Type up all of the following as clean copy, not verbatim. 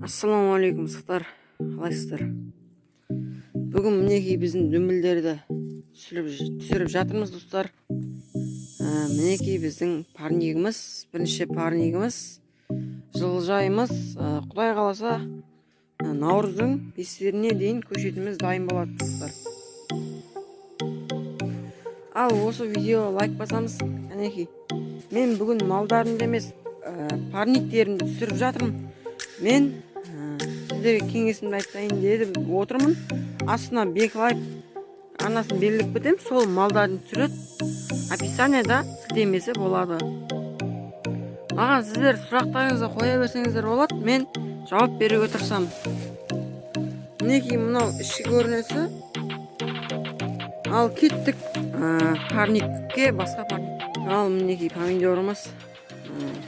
Ассалаумағалейкум мысықтар, қалайсыздар? Бүгін мінекей біздің дүмбілдерді түсіріп жатырмыз достар. Мінекей біздің парнигіміз, бірінші парнигіміз, жылыжайымыз. Құдай қаласа наурыздың 5-теріне дейін көшетіміз дайын болады достар. Ал осы видеоға лайк басамыз. Мінекей мен бүгін малдарымды емес парниктерімді түсіріп жатырмын. Мен сіздерге кеңесімді айтайын деп отырмын. Астына бек-лайк арнасын белгілеп кетемін. Сол малдарын түсіреді. Описанияда сілтемесі болады. Маған сіздер сұрақтарыңызды қоя берсеңіздер болады. Мен жауап беруге тырысамын. Мінекей мынау ішкі көрінісі. Ал кеттік парникке, басқа парник. Ал мінекей помидорымыз.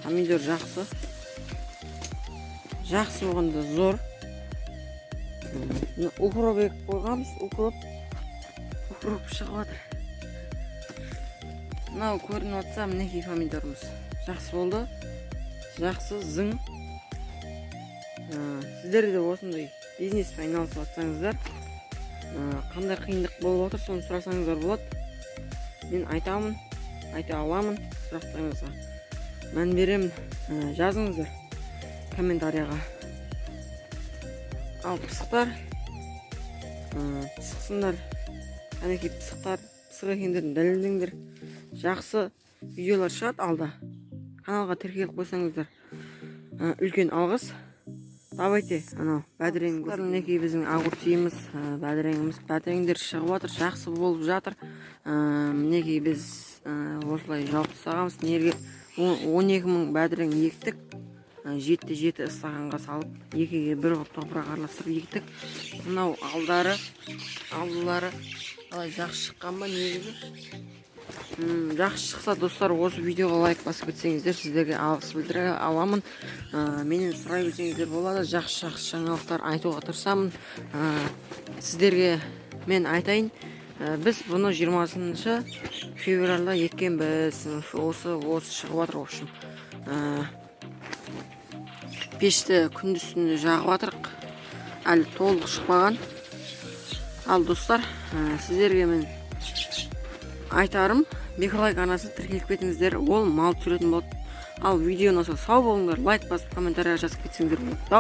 Помидор жақсы. Жақсы болғанда зор. Укроп егіп қойғанбыз. Укроп шығып жатыр. Мынау көрініп жатса мінекей помидорымыз. Жақсы болды. Жақсы зың. Сіздер де осындай бизнеспен айналысып жатсаңыздар, қандай қиындық болып отыр, соны сұрасаңыздар болады. Мен айтамын, айта аламын. Сұрақтарыңызға мән беремін. Жазыңыздар комментарияға. Ал пысықтар, пысықсыңдар. Әнекей пысықтар, пысық екендерін дәлелдеңдер. Жақсы видеолар шығады алда. Каналға тіркеліп қойсаңыздар үлкен алғыс. Давайте, анау бәдіреңдер. Мінекей біздің огурцимыз, бәдіреңдер шығып жатыр, жақсы болып жатыр. Мінекей біз осылай жауып тастағанбыз. Нерге 12.000 бәдірің ектік. 7-7 ыстағанға салып, екіге бір топырақ араластырып ектік. Мынау алдылары қалай жақсы шыққан ба негізі? Жақсы шықса достар, осы видеоға лайк басып кетсеңіздер, сіздерге алғыс білдіре аламын. Менен сұрай білсеңіздер болады. Жақсы жаңалықтар айтуға тырысамын. Сіздерге мен айтайын. Біз бұны 20 февральда еккенбіз. Осы шығып жатыр общем. Пешті күндіз-түні жағып жатырық. Әлі толық шықпаған. Ал достар, сіздерге мен айтарым, бек-лайк арнасын тіркеліп кетіңіздер, ол мал түсіретін болады. Ал видеоны сау болыңдар, лайк басып комментария жазып кетсеңдер болады.